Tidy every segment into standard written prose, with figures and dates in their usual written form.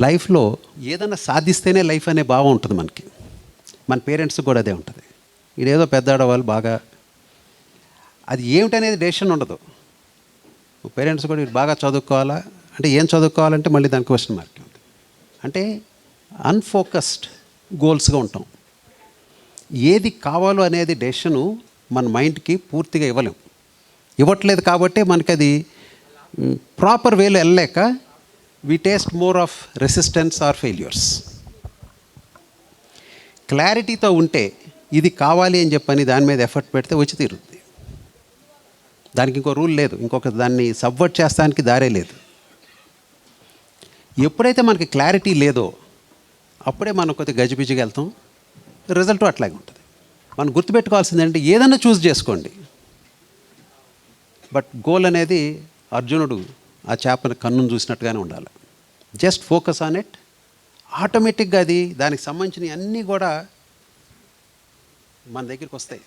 లైఫ్లో ఏదైనా సాధిస్తేనే లైఫ్ అనే భావం ఉంటుంది మనకి. మన పేరెంట్స్కి కూడా అదే ఉంటుంది. ఇదేదో పెద్ద ఆడవాళ్ళు బాగా, అది ఏమిటనేది డెసిషన్ ఉండదు. పేరెంట్స్ కూడా వీడు బాగా చదువుకోవాలా అంటే ఏం చదువుకోవాలంటే మళ్ళీ దాని క్వశ్చన్ మార్క్ ఉంది. అంటే అన్ఫోకస్డ్ గోల్స్గా ఉంటాం. ఏది కావాలో అనేది డెసిషను మన మైండ్కి పూర్తిగా ఇవ్వట్లేదు కాబట్టి మనకి అది ప్రాపర్ వేలో వెళ్ళలేక we taste more of resistance or failures. క్లారిటీతో ఉంటే ఇది కావాలి అని చెప్పని దాని మీద ఎఫర్ట్ పెడితే వచ్చి తీరుద్ది. దానికి ఇంకో రూల్ లేదు, ఇంకొక దాన్ని సబ్వర్ట్ చేస్తానికి దారే లేదు. ఎప్పుడైతే మనకి క్లారిటీ లేదో అప్పుడే మనం కొద్దిగా గజిబిజిగా వెళ్తాం, రిజల్ట్ అట్లాగే ఉంటుంది. మనం గుర్తుపెట్టుకోవాల్సింది అంటే ఏదైనా చూస్ చేసుకోండి, బట్ గోల్ అనేది అర్జునుడు ఆ చేపని కన్నును చూసినట్టుగానే ఉండాలి. Just focus on it. ఆటోమేటిక్గా అది దానికి సంబంధించిన అన్నీ కూడా మన దగ్గరికి వస్తాయి.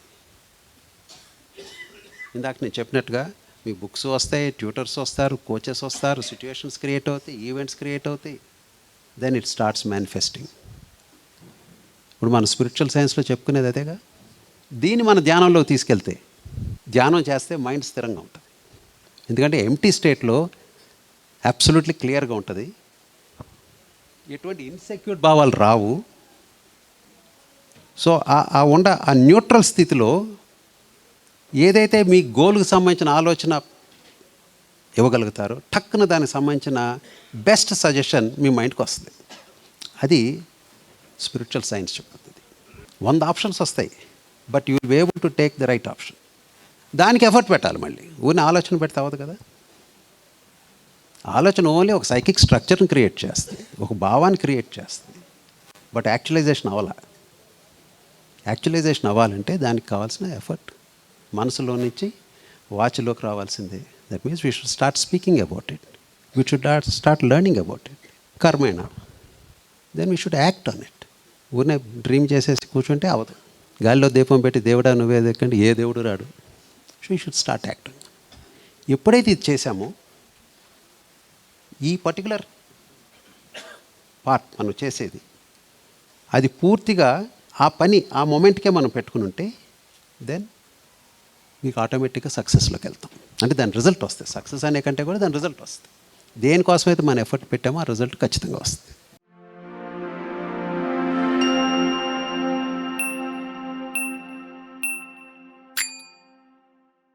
ఇందాక నేను చెప్పినట్టుగా మీ బుక్స్ వస్తాయి, ట్యూటర్స్ వస్తారు, కోచెస్ వస్తారు, సిచ్యువేషన్స్ క్రియేట్ అవుతాయి, ఈవెంట్స్ క్రియేట్ అవుతాయి. Then it starts manifesting. ఇప్పుడు మన స్పిరిచువల్ సైన్స్లో చెప్పుకునేది అదేగా. దీన్ని మన ధ్యానంలోకి తీసుకెళ్తే, ధ్యానం చేస్తే మైండ్ స్థిరంగా ఉంటుంది. ఎందుకంటే ఎంప్టీ స్టేట్లో అబ్సల్యూట్లీ క్లియర్గా ఉంటుంది. ఎటువంటి ఇన్సెక్యూర్ భావాలు రావు. సో ఆ న్యూట్రల్ స్థితిలో ఏదైతే మీ గోల్కి సంబంధించిన ఆలోచన ఇవ్వగలుగుతారో టక్కున దానికి సంబంధించిన బెస్ట్ సజెషన్ మీ మైండ్కి వస్తుంది. అది స్పిరిచువల్ సైన్స్ చెప్తుంది. 100 ఆప్షన్స్ వస్తాయి, but you will be able to take the right option. దానికి ఎఫర్ట్ పెట్టాలి. మళ్ళీ ఊరిని ఆలోచన పెడితే అవ్వదు కదా. ఆలోచన ఓన్లీ ఒక సైకిక్ స్ట్రక్చర్ని క్రియేట్ చేస్తుంది, ఒక భావాన్ని క్రియేట్ చేస్తుంది, బట్ యాక్చువలైజేషన్ అవ్వాలి. యాక్చువలైజేషన్ అవ్వాలంటే దానికి కావాల్సిన ఎఫర్ట్ మనసులో నుంచి వాచ్లోకి రావాల్సిందే. That means we should start speaking about it, we should start learning about it. కర్మేనా, then we should act on it. ఊరినే డ్రీమ్ చేసేసి కూర్చుంటే అవ్వదు. గాలిలో దీపం పెట్టి దేవుడా నువ్వే దక్కండి, ఏ దేవుడు రాడు. So you should start acting. ఎప్పుడైతే ఇది చేశామో, ఈ పర్టికులర్ పార్ట్ మనం చేసేది అది పూర్తిగా ఆ పని ఆ మూమెంట్కే మనం పెట్టుకుని ఉంటే దెన్ మీకు ఆటోమేటిక్గా సక్సెస్లోకి వెళ్తాం. అంటే దాని రిజల్ట్ వస్తుంది. సక్సెస్ అనే కంటే కూడా దాని రిజల్ట్ వస్తుంది. దేనికోసమైతే మనం ఎఫర్ట్ పెట్టామో ఆ రిజల్ట్ ఖచ్చితంగా వస్తుంది.